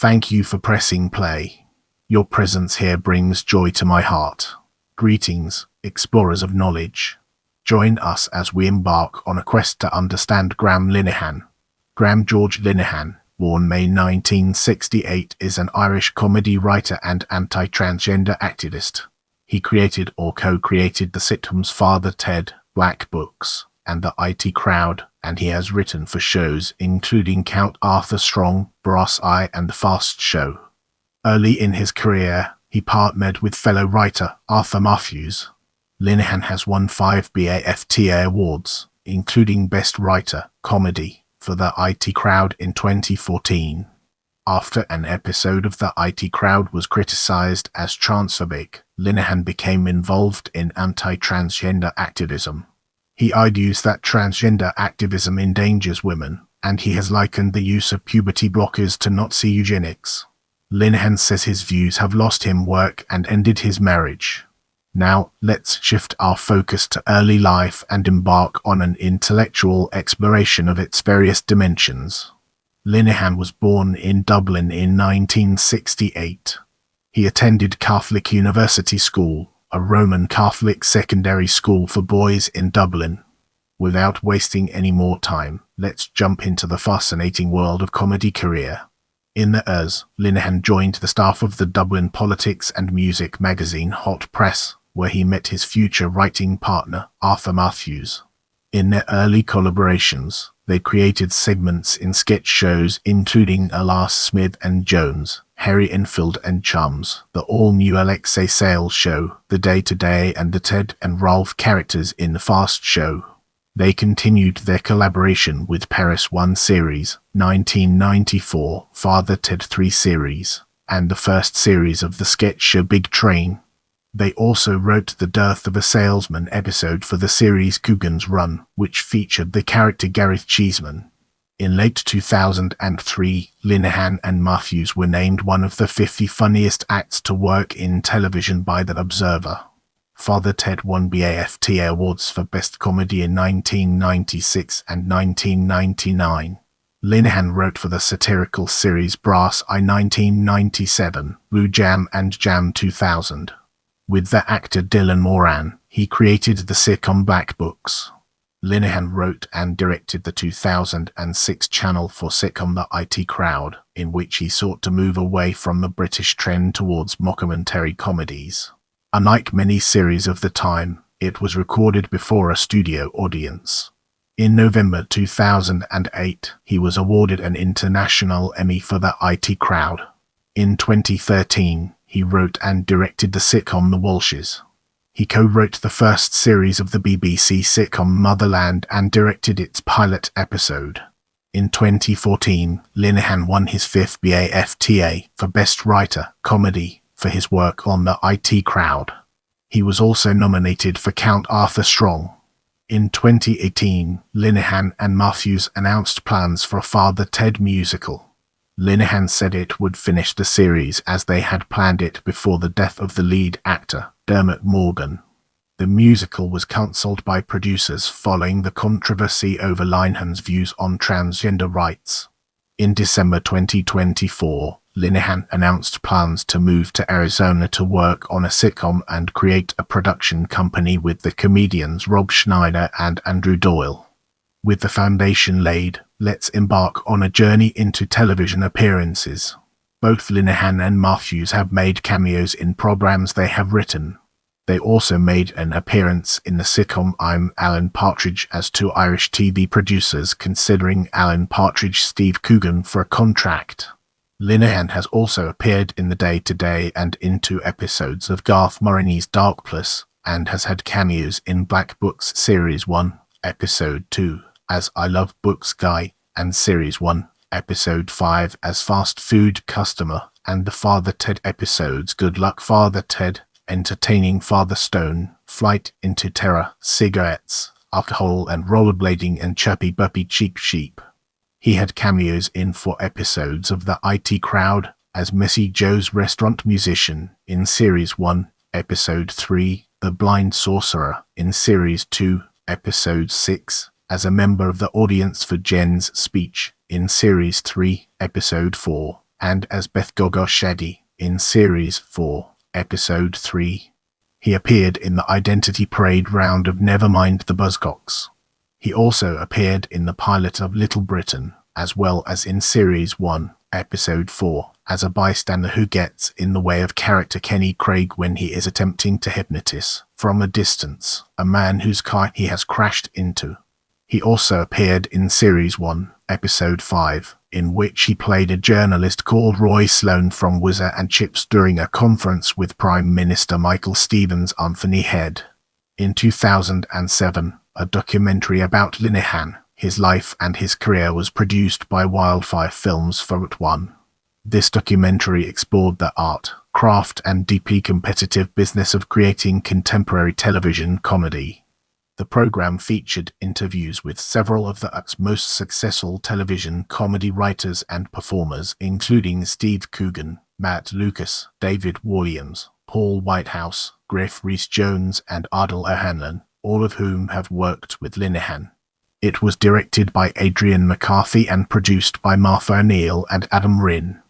Thank you for pressing play. Your presence here brings joy to my heart. Greetings, explorers of knowledge. Join us as we embark on a quest to understand Graham Linehan. Graham George Linehan, born May 1968, is an Irish comedy writer and anti-transgender activist. He created or co-created the sitcoms Father Ted, Black Books, and The IT Crowd, and he has written for shows including Count Arthur Strong, Brass Eye, and The Fast Show. Early in his career, he partnered with fellow writer Arthur Mathews. Linehan has won 5 BAFTA awards, including Best Writer, Comedy, for The IT Crowd in 2014. After an episode of The IT Crowd was criticized as transphobic, Linehan became involved in anti-transgender activism. He argues that transgender activism endangers women, and he has likened the use of puberty blockers to Nazi eugenics. Linehan says his views have lost him work and ended his marriage. Now, let's shift our focus to early life and embark on an intellectual exploration of its various dimensions. Linehan was born in Dublin in 1968. He attended Catholic University School, a Roman Catholic secondary school for boys in Dublin. Without wasting any more time, let's jump into the fascinating world of comedy career. In the years, Linehan joined the staff of the Dublin politics and music magazine Hot Press, where he met his future writing partner, Arthur Mathews. In their early collaborations, they created segments in sketch shows including Alas Smith and Jones, Harry Enfield and Chums, the all-new Alexei Sales show, The Day to Day, and the Ted and Ralph characters in The Fast Show. They continued their collaboration with Paris 1 series, 1994, Father Ted 3 series, and the first series of the sketch show Big Train. They also wrote the Death of a Salesman episode for the series Coogan's Run, which featured the character Gareth Cheeseman. In late 2003, Linehan and Mathews were named one of the 50 funniest acts to work in television by The Observer. Father Ted won BAFTA awards for Best Comedy in 1996 and 1999. Linehan wrote for the satirical series Brass Eye 1997, Blue Jam and Jam 2000. With the actor Dylan Moran, he created the sitcom Black Books. Linehan wrote and directed the 2006 Channel 4 sitcom The IT Crowd, in which he sought to move away from the British trend towards mockumentary comedies. Unlike many series of the time, it was recorded before a studio audience. In November 2008, he was awarded an International Emmy for The IT Crowd. In 2013, he wrote and directed the sitcom The Walshes. He co-wrote the first series of the BBC sitcom Motherland and directed its pilot episode. In 2014, Linehan won his 5th BAFTA for Best Writer, Comedy, for his work on The IT Crowd. He was also nominated for Count Arthur Strong. In 2018, Linehan and Mathews announced plans for a Father Ted musical. Linehan said it would finish the series as they had planned it before the death of the lead actor, Dermot Morgan. The musical was cancelled by producers following the controversy over Linehan's views on transgender rights. In December 2024, Linehan announced plans to move to Arizona to work on a sitcom and create a production company with the comedians Rob Schneider and Andrew Doyle. With the foundation laid, let's embark on a journey into television appearances. Both Linehan and Mathews have made cameos in programs they have written. They also made an appearance in the sitcom I'm Alan Partridge as 2 Irish TV producers considering Alan Partridge Steve Coogan for a contract. Linehan has also appeared in The Day to Day and in 2 episodes of Garth Marenghi's Dark Plus, and has had cameos in Black Books Series 1, Episode 2, as I Love Books Guy, and Series 1, Episode 5 as Fast Food Customer, and the Father Ted episodes Good Luck Father Ted, Entertaining Father Stone, Flight into Terror, Cigarettes, Alcohol and Rollerblading, and Chirpy Burpy Cheap Sheep. He had cameos in 4 episodes of The IT Crowd as Missy Joe's restaurant musician in Series 1, Episode 3, The Blind Sorcerer in Series 2, Episode 6, as a member of the audience for Jen's Speech in Series 3, Episode 4, and as Beth Gogoshedi in Series 4, Episode 3. He appeared in the Identity Parade round of Nevermind the Buzzcocks. He also appeared in the pilot of Little Britain, as well as in Series 1, Episode 4, as a bystander who gets in the way of character Kenny Craig when he is attempting to hypnotize, from a distance, a man whose car he has crashed into. He also appeared in Series 1, Episode 5, in which he played a journalist called Roy Sloan from Whizzer and Chips during a conference with Prime Minister Michael Stevens Anthony Head. In 2007, a documentary about Linehan, his life and his career was produced by Wildfire Films for @1. This documentary explored the art, craft and deeply competitive business of creating contemporary television comedy. The program featured interviews with several of the UT's most successful television comedy writers and performers, including Steve Coogan, Matt Lucas, David Williams, Paul Whitehouse, Griff Rhys-Jones and Ardal O'Hanlon, all of whom have worked with Linehan. It was directed by Adrian McCarthy and produced by Martha O'Neill and Adam Rinn.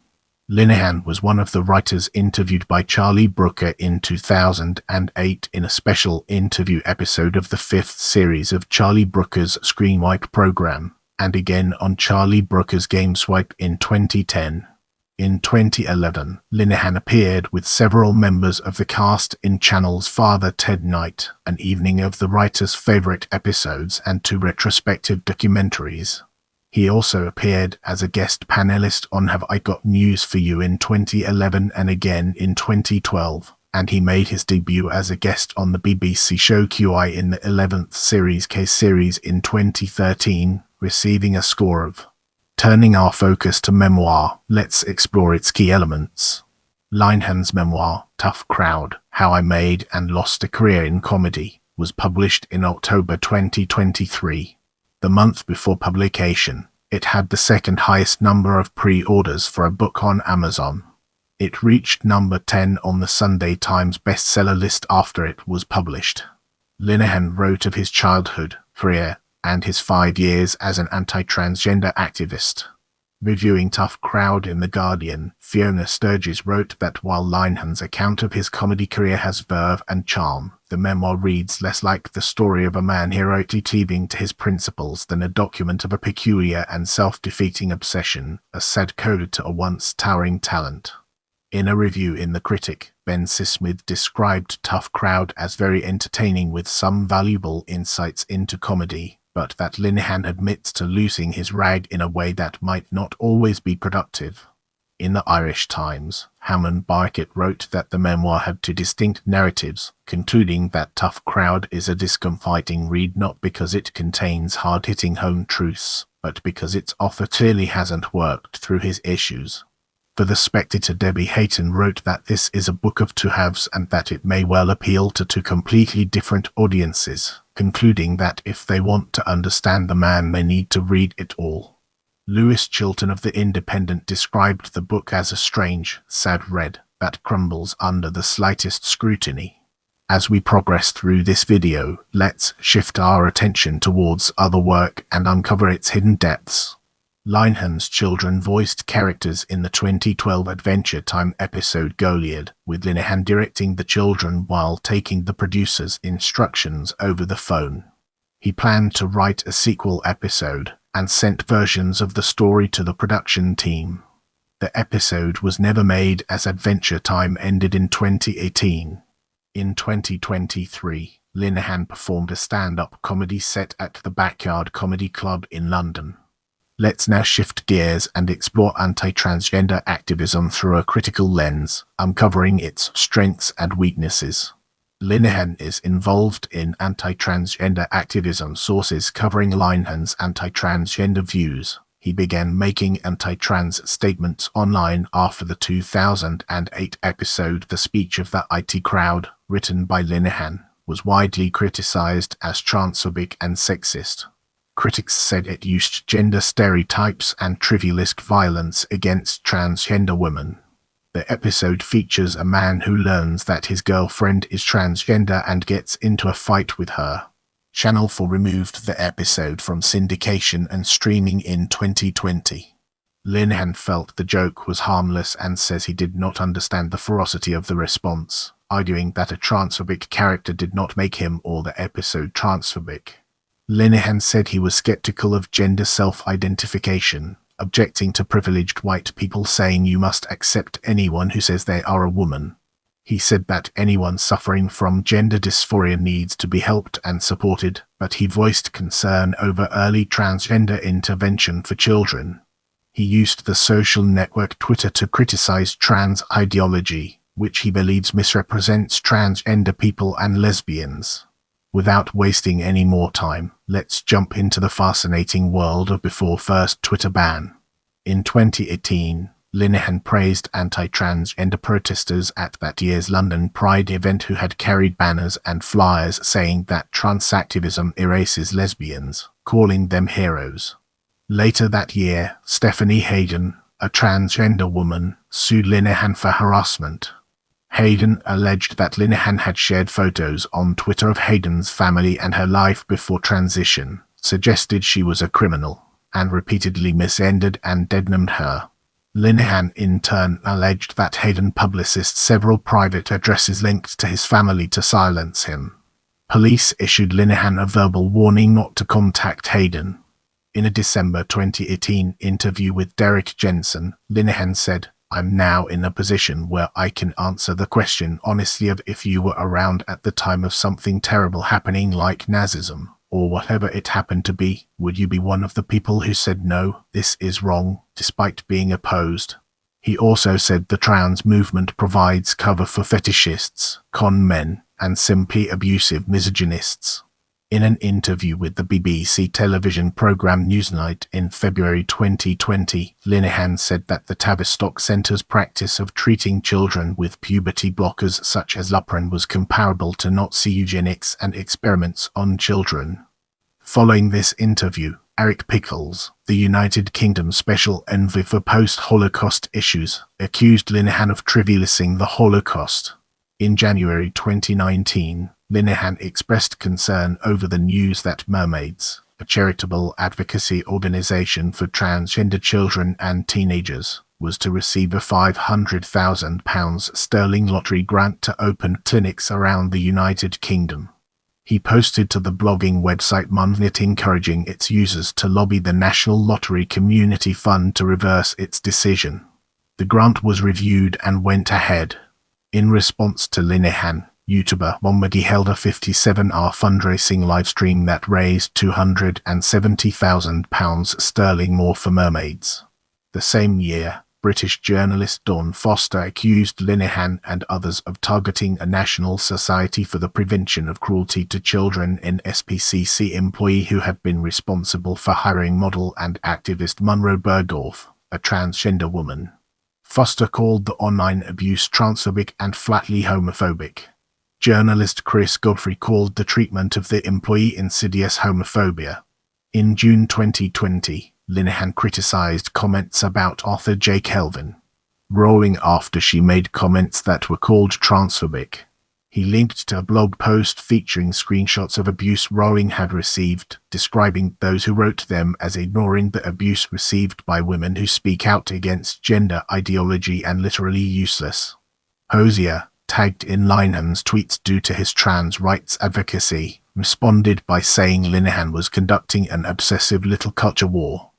Linehan was one of the writers interviewed by Charlie Brooker in 2008 in a special interview episode of the 5th series of Charlie Brooker's Screenwipe program, and again on Charlie Brooker's Gameswipe in 2010. In 2011, Linehan appeared with several members of the cast in Channel's Father Ted Night, an evening of the writer's favorite episodes and 2 retrospective documentaries. He also appeared as a guest panelist on Have I Got News for You in 2011 and again in 2012, and he made his debut as a guest on the BBC show QI in the 11th series K-series in 2013, receiving a score of. Turning our focus to Memoir, let's explore its key elements. Linehan's memoir, Tough Crowd, How I Made and Lost a Career in Comedy, was published in October 2023. The month before publication, it had the second highest number of pre-orders for a book on Amazon. It reached number 10 on the Sunday Times bestseller list after it was published. Linehan wrote of his childhood, career, and his 5 years as an anti-transgender activist. Reviewing Tough Crowd in The Guardian, Fiona Sturgis wrote that while Linehan's account of his comedy career has verve and charm, the memoir reads less like the story of a man heroically cleaving to his principles than a document of a peculiar and self-defeating obsession, a sad code to a once towering talent. In a review in The Critic, Ben Sismith described Tough Crowd as very entertaining with some valuable insights into comedy, but that Linehan admits to losing his rag in a way that might not always be productive. In the Irish Times, Hammond Barkett wrote that the memoir had 2 distinct narratives, concluding that Tough Crowd is a discomfiting read not because it contains hard-hitting home truths, but because its author clearly hasn't worked through his issues. For The Spectator, Debbie Hayton wrote that this is a book of 2 halves and that it may well appeal to 2 completely different audiences, concluding that if they want to understand the man they need to read it all. Lewis Chilton of The Independent described the book as a strange, sad read that crumbles under the slightest scrutiny. As we progress through this video, let's shift our attention towards other work and uncover its hidden depths. Linehan's children voiced characters in the 2012 Adventure Time episode Goliad, with Linehan directing the children while taking the producer's instructions over the phone. He planned to write a sequel episode and sent versions of the story to the production team. The episode was never made as Adventure Time ended in 2018. In 2023, Linehan performed a stand-up comedy set at the Backyard Comedy Club in London. Let's now shift gears and explore anti-transgender activism through a critical lens, uncovering its strengths and weaknesses. Linehan is involved in anti-transgender activism sources covering Linehan's anti-transgender views. He began making anti-trans statements online after the 2008 episode The Speech of the IT Crowd, written by Linehan, was widely criticized as transphobic and sexist. Critics said it used gender stereotypes and trivialized violence against transgender women. The episode features a man who learns that his girlfriend is transgender and gets into a fight with her. Channel 4 removed the episode from syndication and streaming in 2020. Linehan felt the joke was harmless and says he did not understand the ferocity of the response, arguing that a transphobic character did not make him or the episode transphobic. Linehan said he was skeptical of gender self-identification, objecting to privileged white people saying you must accept anyone who says they are a woman. He said that anyone suffering from gender dysphoria needs to be helped and supported, but he voiced concern over early transgender intervention for children. He used the social network Twitter to criticize trans ideology, which he believes misrepresents transgender people and lesbians. Without wasting any more time, let's jump into the fascinating world of before first Twitter ban. In 2018, Linehan praised anti-transgender protesters at that year's London Pride event who had carried banners and flyers saying that trans activism erases lesbians, calling them heroes. Later that year, Stephanie Hayden, a transgender woman, sued Linehan for harassment. Hayden alleged that Linehan had shared photos on Twitter of Hayden's family and her life before transition, suggested she was a criminal, and repeatedly misgendered and denamed her. Linehan in turn alleged that Hayden publicized several private addresses linked to his family to silence him. Police issued Linehan a verbal warning not to contact Hayden. In a December 2018 interview with Derek Jensen, Linehan said, "I'm now in a position where I can answer the question honestly of if you were around at the time of something terrible happening like Nazism, or whatever it happened to be, would you be one of the people who said no, this is wrong, despite being opposed?" He also said the trans movement provides cover for fetishists, con men, and simply abusive misogynists. In an interview with the BBC television programme Newsnight in February 2020, Linehan said that the Tavistock Centre's practice of treating children with puberty blockers such as Lupron was comparable to Nazi eugenics and experiments on children. Following this interview, Eric Pickles, the United Kingdom Special Envoy for Post-Holocaust Issues, accused Linehan of trivializing the Holocaust. In January 2019, Linehan expressed concern over the news that Mermaids, a charitable advocacy organization for transgender children and teenagers, was to receive a £500,000 lottery grant to open clinics around the United Kingdom. He posted to the blogging website Mumfnet encouraging its users to lobby the National Lottery Community Fund to reverse its decision. The grant was reviewed and went ahead. In response to Linehan, YouTuber Momedi held a 57-hour fundraising livestream that raised £270,000 more for Mermaids. The same year, British journalist Dawn Foster accused Linehan and others of targeting a National Society for the Prevention of Cruelty to Children (NSPCC) employee who had been responsible for hiring model and activist Munro Bergdorf, a transgender woman. Foster called the online abuse transphobic and flatly homophobic. Journalist Chris Godfrey called the treatment of the employee insidious homophobia. In June 2020, Linehan criticized comments about author J. Kelvin Rowling after she made comments that were called transphobic. He linked to a blog post featuring screenshots of abuse Rowling had received, describing those who wrote them as ignoring the abuse received by women who speak out against gender ideology and literally useless. Hosier, tagged in Linehan's tweets due to his trans rights advocacy, responded by saying Linehan was conducting an obsessive little culture war.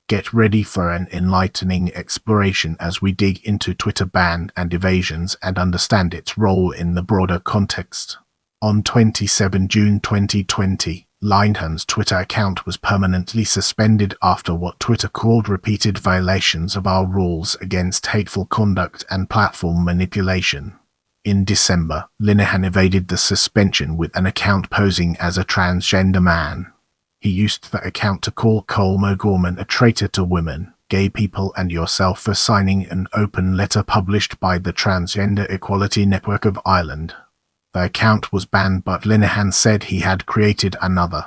Get ready for an enlightening exploration as we dig into Twitter ban and evasions and understand its role in the broader context. On 27 June 2020, Linehan's Twitter account was permanently suspended after what Twitter called repeated violations of our rules against hateful conduct and platform manipulation. In December, Linehan evaded the suspension with an account posing as a transgender man. He used the account to call Colm O'Gorman a traitor to women, gay people and yourself for signing an open letter published by the Transgender Equality Network of Ireland. The account was banned, but Linehan said he had created another.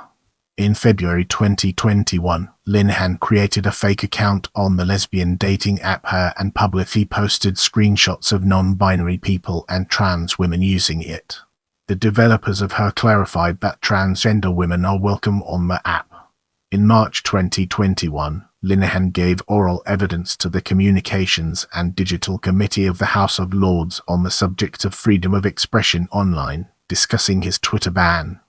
In February 2021, Linehan created a fake account on the lesbian dating app Her and publicly posted screenshots of non-binary people and trans women using it. The developers of Her clarified that transgender women are welcome on the app. In March 2021, Linehan gave oral evidence to the Communications and Digital Committee of the House of Lords on the subject of freedom of expression online, discussing his Twitter ban.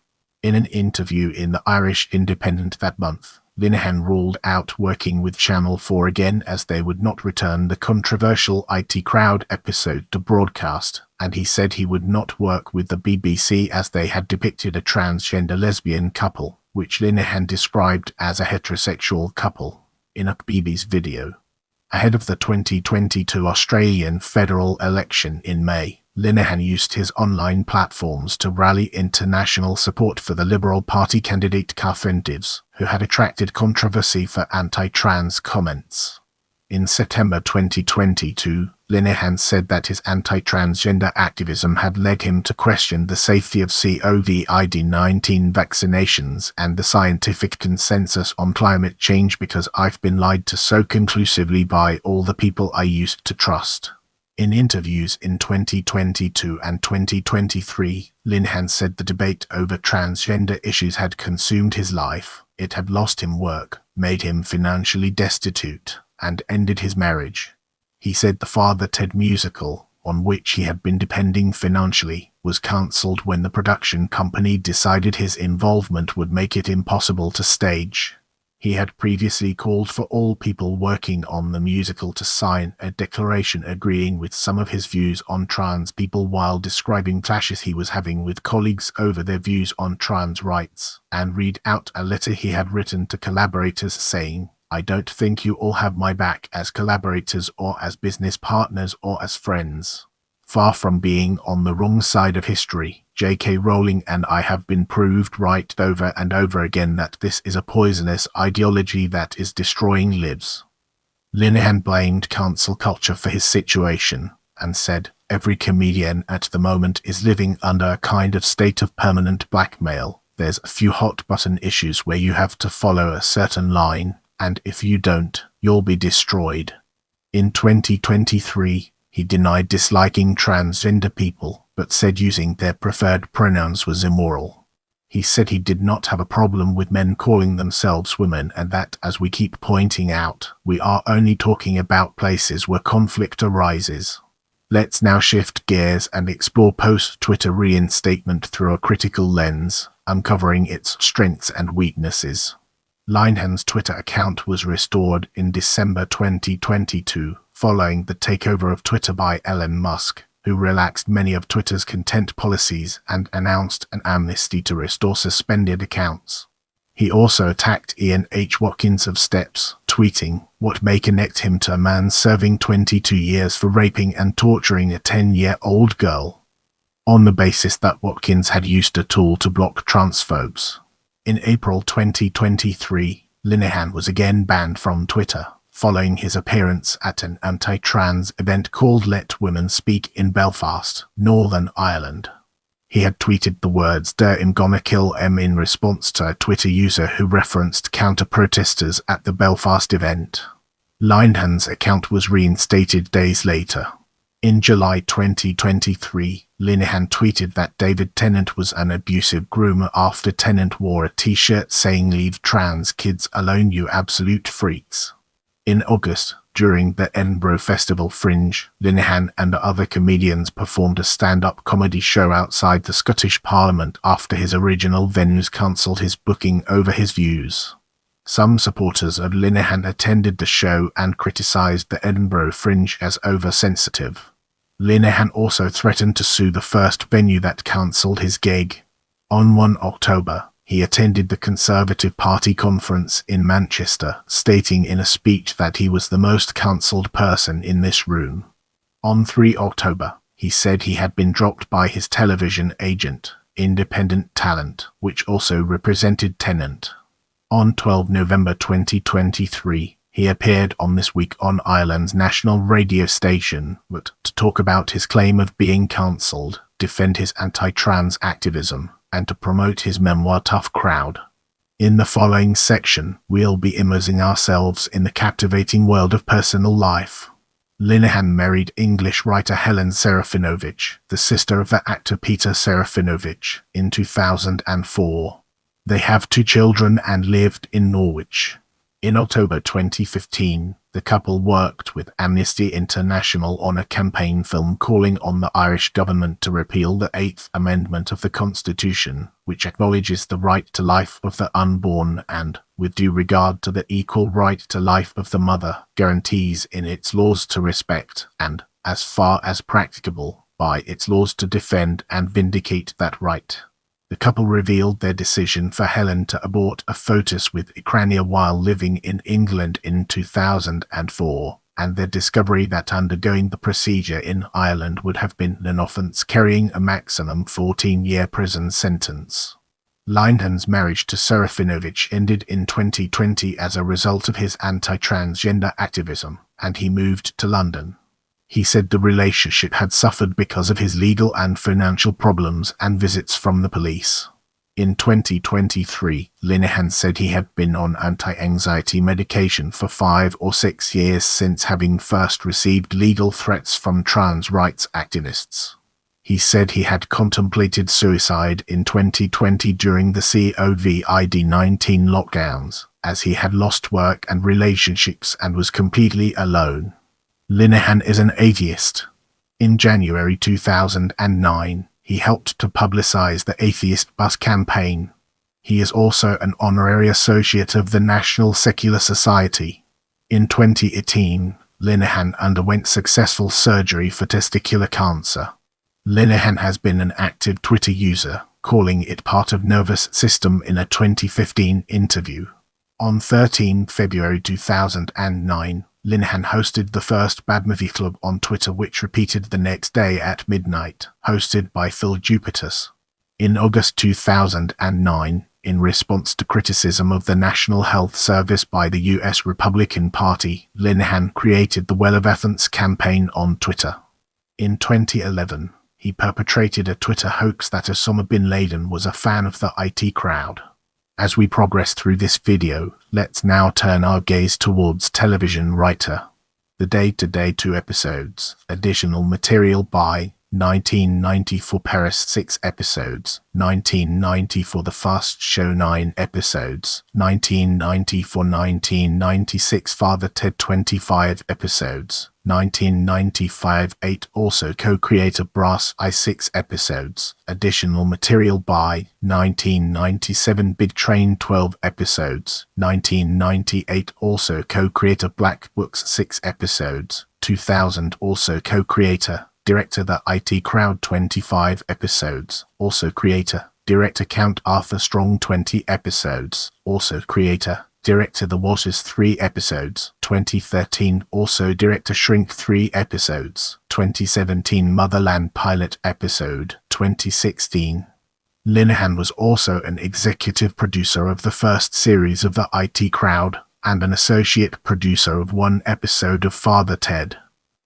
In an interview in the Irish Independent that month, Linehan ruled out working with Channel 4 again as they would not return the controversial IT Crowd episode to broadcast, and he said he would not work with the BBC as they had depicted a transgender lesbian couple, which Linehan described as a heterosexual couple, in a BB's video. Ahead of the 2022 Australian federal election in May, Linehan used his online platforms to rally international support for the Liberal Party candidate Carfentives, who had attracted controversy for anti-trans comments. In September 2022, Linehan said that his anti-transgender activism had led him to question the safety of COVID-19 vaccinations and the scientific consensus on climate change because I've been lied to so conclusively by all the people I used to trust. In interviews in 2022 and 2023, Linehan said the debate over transgender issues had consumed his life, it had lost him work, made him financially destitute, and ended his marriage. He said the Father Ted musical, on which he had been depending financially, was cancelled when the production company decided his involvement would make it impossible to stage. He had previously called for all people working on the musical to sign a declaration agreeing with some of his views on trans people while describing clashes he was having with colleagues over their views on trans rights, and read out a letter he had written to collaborators saying, "I don't think you all have my back as collaborators or as business partners or as friends." Far from being on the wrong side of history, J.K. Rowling and I have been proved right over and over again that this is a poisonous ideology that is destroying lives. Linehan blamed cancel culture for his situation, and said, "Every comedian at the moment is living under a kind of state of permanent blackmail. There's a few hot-button issues where you have to follow a certain line, and if you don't, you'll be destroyed." In 2023, he denied disliking transgender people, but said using their preferred pronouns was immoral. He said he did not have a problem with men calling themselves women and that, as we keep pointing out, we are only talking about places where conflict arises. Let's now shift gears and explore post-Twitter reinstatement through a critical lens, uncovering its strengths and weaknesses. Linehan's Twitter account was restored in December 2022, following the takeover of Twitter by Elon Musk, who relaxed many of Twitter's content policies and announced an amnesty to restore suspended accounts. He also attacked Ian H. Watkins of Steps, tweeting, "What may connect him to a man serving 22 years for raping and torturing a 10-year-old girl?" on the basis that Watkins had used a tool to block transphobes. In April 2023, Linehan was again banned from Twitter, following his appearance at an anti-trans event called Let Women Speak in Belfast, Northern Ireland. He had tweeted the words "Der im gonna kill em" in response to a Twitter user who referenced counter-protesters at the Belfast event. Linehan's account was reinstated days later. In July 2023, Linehan tweeted that David Tennant was an abusive groomer after Tennant wore a t-shirt saying "Leave trans kids alone, you absolute freaks." In August, during the Edinburgh Festival Fringe, Linehan and other comedians performed a stand-up comedy show outside the Scottish Parliament after his original venues cancelled his booking over his views. Some supporters of Linehan attended the show and criticised the Edinburgh Fringe as oversensitive. Linehan also threatened to sue the first venue that cancelled his gig. On 1 October, he attended the Conservative Party conference in Manchester, stating in a speech that he was the most cancelled person in this room. On 3 October, he said he had been dropped by his television agent, Independent Talent, which also represented Tennant. On 12 November 2023, he appeared on This Week on Ireland's national radio station, but to talk about his claim of being cancelled, defend his anti-trans activism, and to promote his memoir Tough Crowd. In the following section, we'll be immersing ourselves in the captivating world of personal life. Linehan married English writer Helen Serafinovich, the sister of the actor Peter Serafinovich, in 2004. They have 2 children and lived in Norwich. In October 2015, the couple worked with Amnesty International on a campaign film calling on the Irish government to repeal the Eighth Amendment of the Constitution, which acknowledges the right to life of the unborn and, with due regard to the equal right to life of the mother, guarantees in its laws to respect and, as far as practicable, by its laws to defend and vindicate that right. The couple revealed their decision for Helen to abort a fetus with Ukraine while living in England in 2004, and their discovery that undergoing the procedure in Ireland would have been an offence carrying a maximum 14-year prison sentence. Linehan's marriage to Serafinovich ended in 2020 as a result of his anti-transgender activism, and he moved to London. He said the relationship had suffered because of his legal and financial problems and visits from the police. In 2023, Linehan said he had been on anti-anxiety medication for 5 or 6 years since having first received legal threats from trans rights activists. He said he had contemplated suicide in 2020 during the COVID-19 lockdowns, as he had lost work and relationships and was completely alone. Linehan is an atheist. In January 2009, he helped to publicize the Atheist Bus campaign. He is also an honorary associate of the National Secular Society. In 2018, Linehan underwent successful surgery for testicular cancer. Linehan has been an active Twitter user, calling it part of nervous system in a 2015 interview. On 13 February 2009, Linehan hosted the first Bad Movie Club on Twitter, which repeated the next day at midnight, hosted by Phil Jupitus. In August 2009, in response to criticism of the National Health Service by the US Republican Party, Linehan created the Well of Athens campaign on Twitter. In 2011, he perpetrated a Twitter hoax that Osama bin Laden was a fan of the IT crowd. As we progress through this video, let's now turn our gaze towards television writer. The Day-to-Day 2 episodes, additional material by 1994 Paris 6 episodes, 1994 The Fast Show 9 episodes, 1994-1996 Father Ted 25 episodes, 1995 8 also co-creator Brass Eye 6 episodes, additional material by 1997 Big Train 12 episodes, 1998 also co-creator Black Books 6 episodes, 2000 also co-creator Director The IT Crowd 25 episodes, also creator, director Count Arthur Strong 20 episodes, also creator, director The Waters 3 episodes, 2013 also director Shrink 3 episodes, 2017 Motherland pilot episode, 2016. Linehan was also an executive producer of the first series of The IT Crowd, and an associate producer of one episode of Father Ted.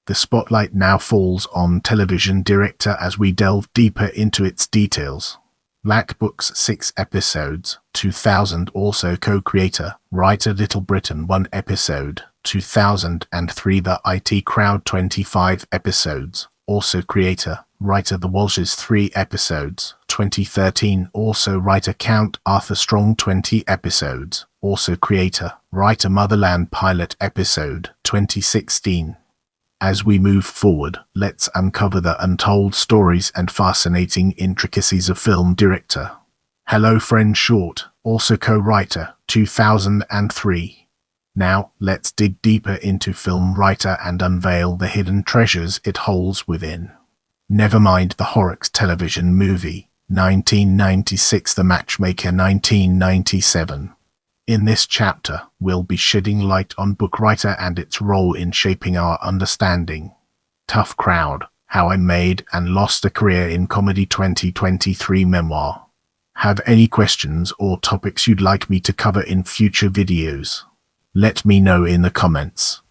The spotlight now falls on television director as we delve deeper into its details. Black Books 6 episodes, 2000 also co-creator, writer Little Britain 1 episode, 2003 The IT Crowd 25 episodes, also creator, writer The Walshes 3 episodes, 2013 also writer Count Arthur Strong 20 episodes, also creator, writer Motherland pilot episode, 2016. As we move forward, let's uncover the untold stories and fascinating intricacies of film director. Hello Friend Short, also co-writer, 2003. Now, let's dig deeper into film writer and unveil the hidden treasures it holds within. Nevermind the Horrocks television movie, 1996 The Matchmaker 1997. In this chapter, we'll be shedding light on book writer and its role in shaping our understanding. Tough Crowd, How I Made and Lost a Career in Comedy 2023 Memoir. Have any questions or topics you'd like me to cover in future videos? Let me know in the comments.